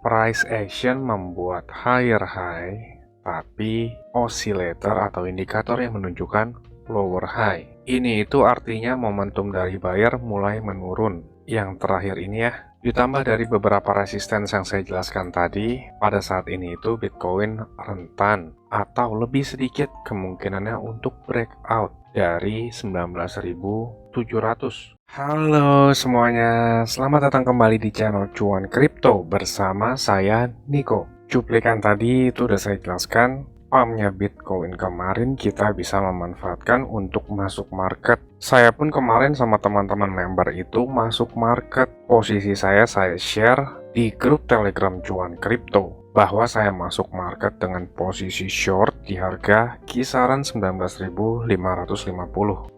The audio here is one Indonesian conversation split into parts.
price action membuat higher high, tapi oscillator atau indikator yang menunjukkan lower high. Ini itu artinya momentum dari buyer mulai menurun. Yang terakhir ini ya, ditambah dari beberapa resistance yang saya jelaskan tadi, pada saat ini itu Bitcoin rentan atau lebih sedikit kemungkinannya untuk breakout dari 19.700. Halo semuanya, selamat datang kembali di channel Cuan Kripto bersama saya Niko. Cuplikan tadi itu udah saya jelaskan, pumpnya Bitcoin kemarin kita bisa memanfaatkan untuk masuk market. Saya pun kemarin sama teman-teman member itu masuk market. Posisi saya share di grup Telegram Cuan Kripto bahwa saya masuk market dengan posisi short di harga kisaran 19.550.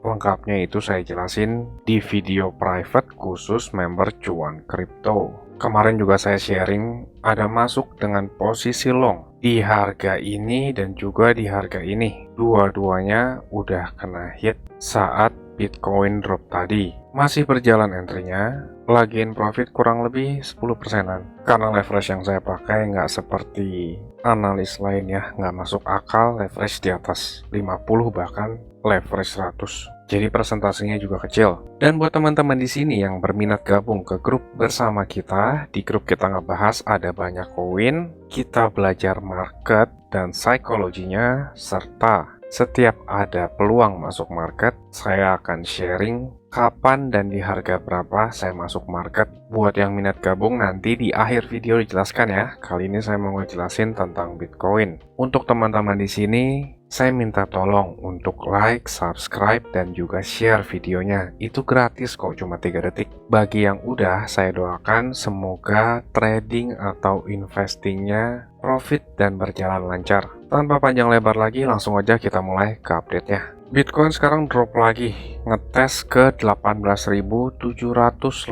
Lengkapnya itu saya jelasin di video private khusus member Cuan Kripto. Kemarin juga saya sharing ada masuk dengan posisi long di harga ini dan juga di harga ini. Dua-duanya udah kena hit saat Bitcoin drop tadi. Masih berjalan entry-nya, lagi in profit kurang lebih 10%-an. Karena leverage yang saya pakai nggak seperti analis lain ya, nggak masuk akal leverage di atas 50 bahkan leverage 100. Jadi presentasinya juga kecil. Dan buat teman-teman di sini yang berminat gabung ke grup bersama kita, di grup kita ngebahas ada banyak koin, kita belajar market dan psikologinya, serta setiap ada peluang masuk market, saya akan sharing kapan dan di harga berapa saya masuk market. Buat yang minat gabung nanti di akhir video dijelaskan ya. Kali ini saya mau ngejelasin tentang Bitcoin. Untuk teman-teman di sini, saya minta tolong untuk like, subscribe, dan juga share videonya. Itu gratis kok, cuma 3 detik. Bagi yang udah, saya doakan semoga trading atau investingnya profit dan berjalan lancar. Tanpa panjang lebar lagi, langsung aja kita mulai ke update-nya. Bitcoin sekarang drop lagi, ngetes ke 18.700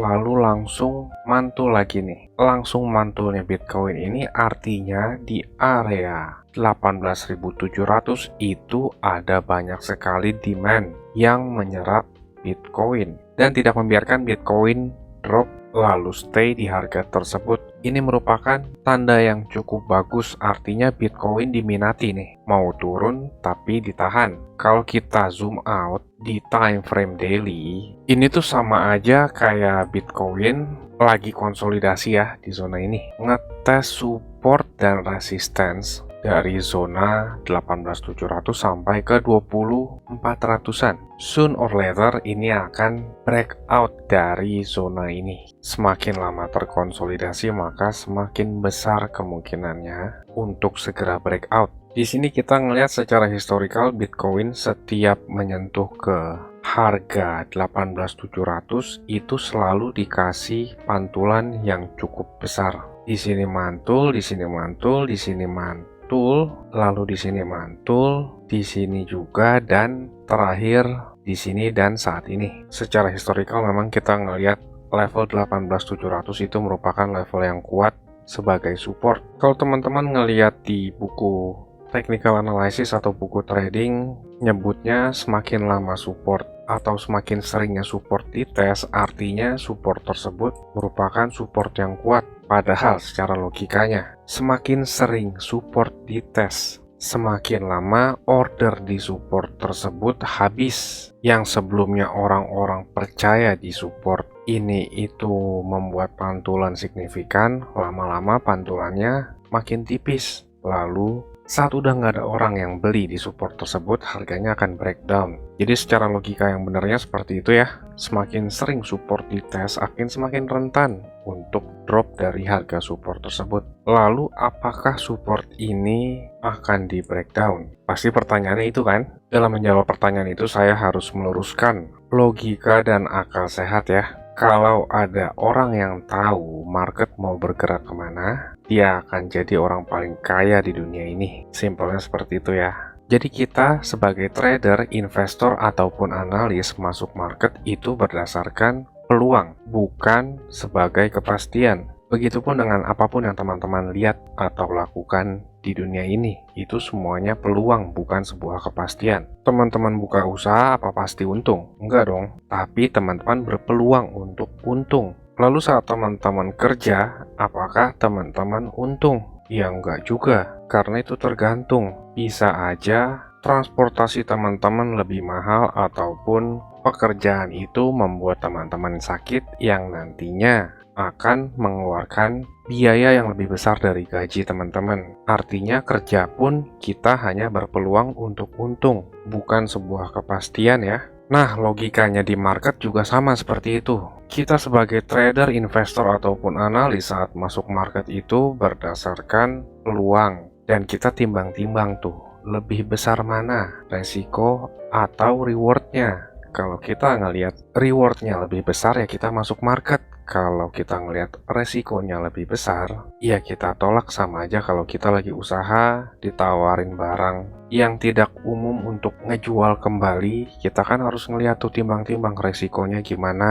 lalu langsung mantul lagi nih. Langsung mantulnya Bitcoin ini artinya di area 18.700 itu ada banyak sekali demand yang menyerap Bitcoin dan tidak membiarkan Bitcoin drop lalu stay di harga tersebut. Ini merupakan tanda yang cukup bagus, artinya Bitcoin diminati nih. Mau turun tapi ditahan. Kalau kita zoom out di time frame daily, ini tuh sama aja kayak Bitcoin lagi konsolidasi ya di zona ini. Ngetes support dan resistance dari zona 18.700 sampai ke 24.000-an. Soon or later ini akan breakout dari zona ini. Semakin lama terkonsolidasi maka semakin besar kemungkinannya untuk segera breakout. Di sini kita ngelihat secara historical Bitcoin setiap menyentuh ke harga 18.700 itu selalu dikasih pantulan yang cukup besar. Di sini mantul, di sini mantul, di sini mantul, lalu di sini mantul, di sini juga, dan terakhir di sini dan saat ini. Secara historical memang kita ngelihat level 18.700 itu merupakan level yang kuat sebagai support. Kalau teman-teman ngelihat di buku technical analysis atau buku trading, nyebutnya semakin lama support atau semakin seringnya support dites, artinya support tersebut merupakan support yang kuat. Padahal secara logikanya, semakin sering support dites, semakin lama order di support tersebut habis. Yang sebelumnya orang-orang percaya di support ini itu membuat pantulan signifikan, lama-lama pantulannya makin tipis. Lalu saat udah nggak ada orang yang beli di support tersebut, harganya akan breakdown. Jadi secara logika yang benarnya seperti itu ya. Semakin sering support dites, akan semakin rentan untuk drop dari harga support tersebut. Lalu apakah support ini akan di breakdown? Pasti pertanyaannya itu kan? Dalam menjawab pertanyaan itu saya harus meluruskan logika dan akal sehat ya. Kalau ada orang yang tahu market mau bergerak kemana, dia akan jadi orang paling kaya di dunia ini. Simpelnya seperti itu ya. Jadi kita sebagai trader, investor, ataupun analis masuk market itu berdasarkan peluang, bukan sebagai kepastian. Begitupun dengan apapun yang teman-teman lihat atau lakukan di dunia ini, itu semuanya peluang, bukan sebuah kepastian. Teman-teman buka usaha apa pasti untung? Enggak dong, tapi teman-teman berpeluang untuk untung. Lalu saat teman-teman kerja, apakah teman-teman untung? Ya enggak juga, karena itu tergantung. Bisa aja transportasi teman-teman lebih mahal ataupun pekerjaan itu membuat teman-teman sakit yang nantinya akan mengeluarkan biaya yang lebih besar dari gaji teman-teman. Artinya kerja pun kita hanya berpeluang untuk untung, bukan sebuah kepastian ya. Nah, logikanya di market juga sama seperti itu. Kita sebagai trader, investor, ataupun analis saat masuk market itu berdasarkan peluang. Dan kita timbang-timbang tuh, lebih besar mana resiko atau rewardnya. Kalau kita ngelihat rewardnya lebih besar ya kita masuk market. Kalau kita ngelihat resikonya lebih besar, ya kita tolak. Sama aja kalau kita lagi usaha, ditawarin barang yang tidak umum untuk ngejual kembali, kita kan harus ngelihat tuh timbang-timbang resikonya gimana.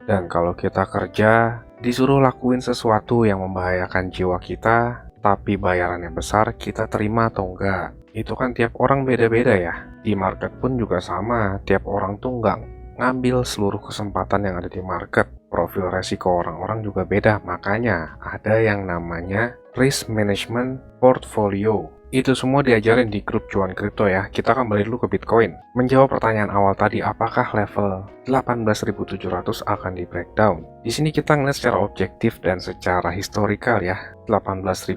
Dan kalau kita kerja, disuruh lakuin sesuatu yang membahayakan jiwa kita, tapi bayarannya besar, kita terima atau enggak? Itu kan tiap orang beda-beda ya. Di market pun juga sama, tiap orang tuh enggak ngambil seluruh kesempatan yang ada di market. Profil resiko orang-orang juga beda, makanya ada yang namanya risk management portfolio. Itu semua diajarin di grup cuan kripto ya. Kita kembali dulu ke Bitcoin. Menjawab pertanyaan awal tadi, apakah level 18.700 akan di breakdown? Di sini kita ngeliat secara objektif dan secara historikal ya. 18.700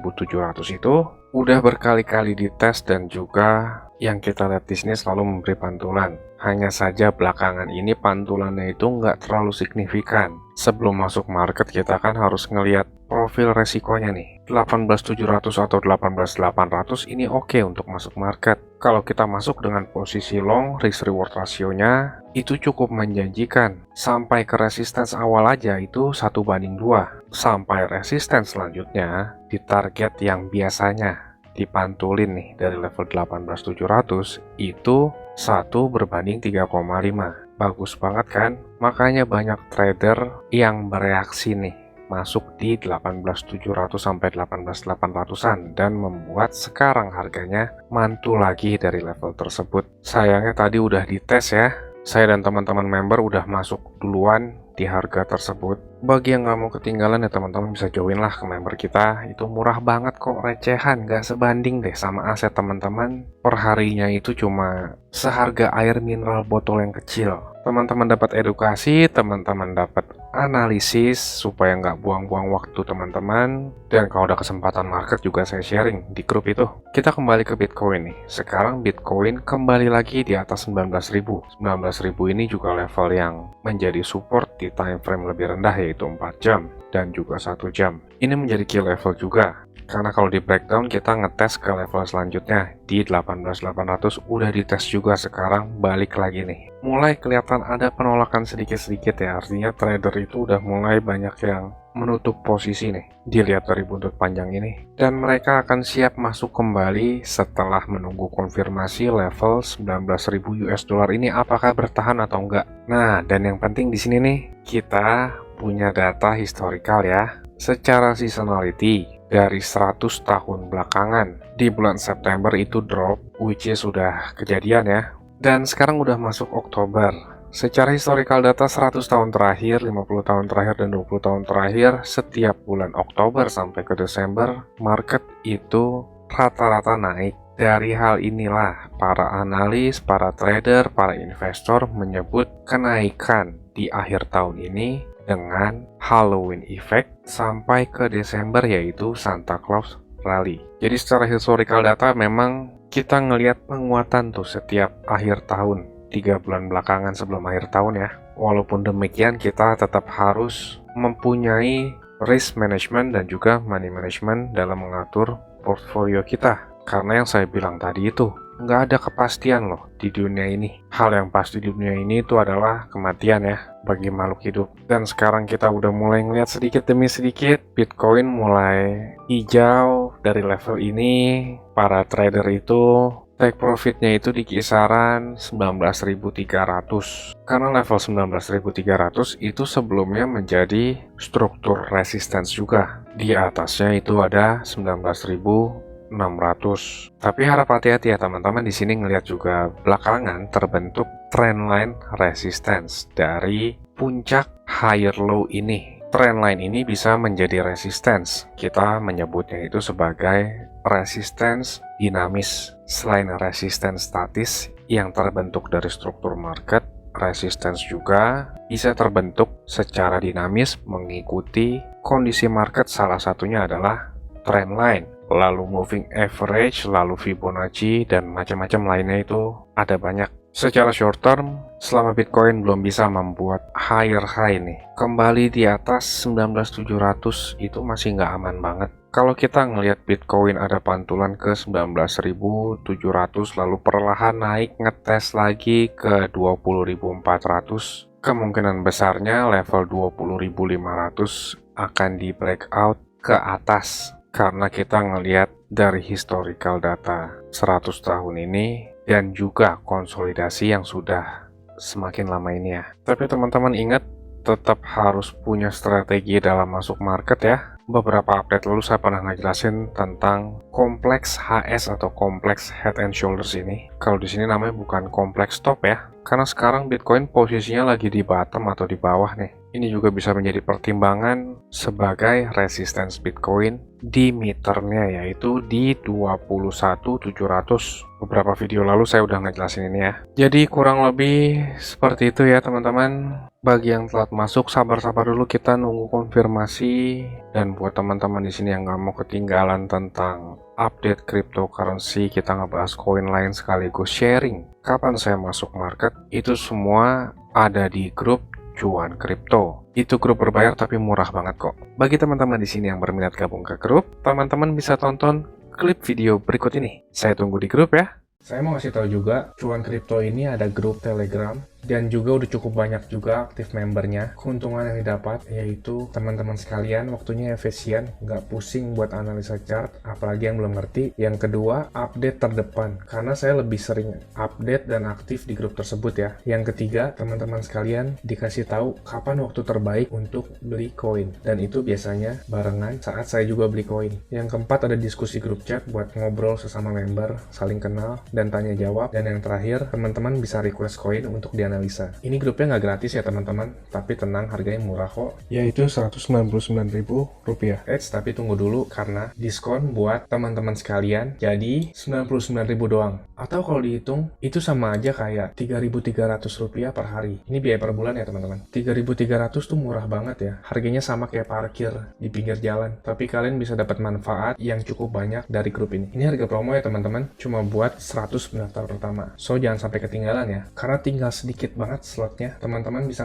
itu udah berkali-kali dites dan juga yang kita lihat di sini selalu memberi pantulan. Hanya saja belakangan ini pantulannya itu nggak terlalu signifikan. Sebelum masuk market kita kan harus ngelihat profil resikonya nih. 18.700 atau 18.800 ini oke untuk masuk market. Kalau kita masuk dengan posisi long, risk reward rasionya itu cukup menjanjikan. Sampai ke resistance awal aja itu 1:2. Sampai resistance selanjutnya di target yang biasanya dipantulin nih dari level 18.700 itu 1:3,5. Bagus banget kan? Makanya banyak trader yang bereaksi nih masuk di 18.700 sampai 18.800-an dan membuat sekarang harganya mantul lagi dari level tersebut. Sayangnya tadi udah dites ya. Saya dan teman-teman member udah masuk duluan di harga tersebut. Bagi yang nggak mau ketinggalan ya teman-teman bisa join lah ke member kita. Itu murah banget kok, recehan, nggak sebanding deh sama aset teman-teman. Perharinya itu cuma seharga air mineral botol yang kecil. Teman-teman dapat edukasi, teman-teman dapat analisis supaya nggak buang-buang waktu teman-teman. Dan kalau ada kesempatan market juga saya sharing di grup itu. Kita kembali ke Bitcoin nih. Sekarang Bitcoin kembali lagi di atas 19.000. 19.000 ini juga level yang menjadi support di time frame lebih rendah yaitu 4 jam dan juga 1 jam. Ini menjadi key level juga. Karena kalau di breakdown kita ngetes ke level selanjutnya di 18.800 udah dites juga, sekarang balik lagi nih. Mulai kelihatan ada penolakan sedikit-sedikit ya, artinya trader itu udah mulai banyak yang menutup posisi nih. Dilihat dari buntut panjang ini. Dan mereka akan siap masuk kembali setelah menunggu konfirmasi level 19.000 US dollar ini apakah bertahan atau enggak. Nah, dan yang penting di sini nih, kita punya data historikal ya. Secara seasonality dari 100 tahun belakangan, di bulan September itu drop, which is sudah kejadian ya. Dan sekarang udah masuk Oktober. Secara historical data 100 tahun terakhir, 50 tahun terakhir, dan 20 tahun terakhir, setiap bulan Oktober sampai ke Desember, market itu rata-rata naik. Dari hal inilah, para analis, para trader, para investor menyebut kenaikan di akhir tahun ini dengan Halloween effect sampai ke Desember yaitu Santa Claus Rally. Jadi secara historical data memang kita ngelihat penguatan tuh setiap akhir tahun, 3 bulan belakangan sebelum akhir tahun ya. Walaupun demikian kita tetap harus mempunyai risk management dan juga money management dalam mengatur portfolio kita. Karena yang saya bilang tadi itu nggak ada kepastian loh di dunia ini. Hal yang pasti di dunia ini itu adalah kematian ya bagi makhluk hidup. Dan sekarang kita udah mulai ngeliat sedikit demi sedikit Bitcoin mulai hijau dari level ini. Para trader itu take profitnya itu di kisaran 19.300. Karena level 19.300 itu sebelumnya menjadi struktur resistance juga. Di atasnya itu ada 19.600. Tapi harap hati-hati ya teman-teman, di sini ngelihat juga belakangan terbentuk trendline resistance dari puncak higher low ini Trendline ini bisa menjadi resistance. Kita menyebutnya itu sebagai resistance dinamis. Selain resistance statis yang terbentuk dari struktur market, resistance juga bisa terbentuk secara dinamis mengikuti kondisi market. Salah satunya adalah trendline, lalu moving average, lalu Fibonacci, dan macam-macam lainnya itu ada banyak. Secara short term, selama Bitcoin belum bisa membuat higher high nih, kembali di atas 19.700 itu masih nggak aman banget. Kalau kita ngelihat Bitcoin ada pantulan ke 19.700 lalu perlahan naik ngetes lagi ke 20.400, kemungkinan besarnya level 20.500 akan di breakout ke atas. Karena kita ngelihat dari historical data 100 tahun ini dan juga konsolidasi yang sudah semakin lama ini ya. Tapi teman-teman ingat, tetap harus punya strategi dalam masuk market ya. Beberapa update lalu saya pernah ngejelasin tentang kompleks HS atau kompleks head and shoulders ini. Kalau di sini namanya bukan kompleks top ya. Karena sekarang Bitcoin posisinya lagi di bottom atau di bawah nih. Ini juga bisa menjadi pertimbangan sebagai resistance Bitcoin di meternya, yaitu di 21.700. Beberapa video lalu saya udah ngejelasin ini ya. Jadi kurang lebih seperti itu ya teman-teman. Bagi yang telat masuk, sabar-sabar dulu, kita nunggu konfirmasi. Dan buat teman-teman di sini yang nggak mau ketinggalan tentang update cryptocurrency, kita ngebahas koin lain sekaligus sharing kapan saya masuk market, itu semua ada di grup Cuan Kripto. Itu grup berbayar tapi murah banget kok. Bagi teman-teman di sini yang berminat gabung ke grup, teman-teman bisa tonton klip video berikut ini. Saya tunggu di grup ya. Saya mau kasih tahu juga, Cuan Kripto ini ada grup Telegram dan juga udah cukup banyak juga aktif membernya. Keuntungan yang didapat yaitu teman-teman sekalian waktunya efisien, nggak pusing buat analisa chart, apalagi yang belum ngerti. Yang kedua, update terdepan, karena saya lebih sering update dan aktif di grup tersebut ya. Yang ketiga, teman-teman sekalian dikasih tahu kapan waktu terbaik untuk beli koin, dan itu biasanya barengan saat saya juga beli koin. Yang keempat, ada diskusi grup chat buat ngobrol sesama member, saling kenal dan tanya jawab. Dan yang terakhir, teman-teman bisa request koin untuk dianalisa. Ini grupnya nggak gratis ya teman-teman, tapi tenang, harganya murah kok, yaitu Rp199.000. Tapi tunggu dulu, karena diskon buat teman-teman sekalian jadi Rp99.000 doang. Atau kalau dihitung, itu sama aja kayak Rp3.300 per hari. Ini biaya per bulan ya teman-teman. Rp3.300 tuh murah banget ya. Harganya sama kayak parkir di pinggir jalan. Tapi kalian bisa dapat manfaat yang cukup banyak dari grup ini. Ini harga promo ya teman-teman, cuma buat 100 pendaftar pertama. So jangan sampai ketinggalan ya, karena tinggal sedikit banget slotnya. Teman-teman bisa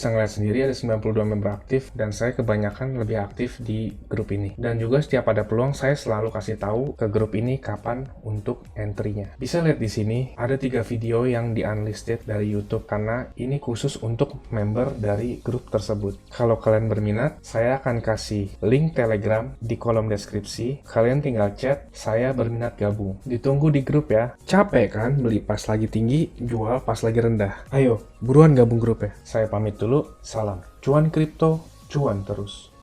ngelihat sendiri ada 92 member aktif, dan saya kebanyakan lebih aktif di grup ini. Dan juga setiap ada peluang, saya selalu kasih tahu ke grup ini kapan untuk entry-nya. Bisa lihat di sini ada 3 video yang di unlisted dari YouTube, karena ini khusus untuk member dari grup tersebut. Kalau kalian berminat, saya akan kasih link Telegram di kolom deskripsi. Kalian tinggal chat, saya berminat gabung. Ditunggu di grup ya. Capek kan beli pas lagi tinggi, jual pas lagi rendah? Ayo, buruan gabung grup ya. Saya pamit dulu, salam. Cuan kripto, cuan terus.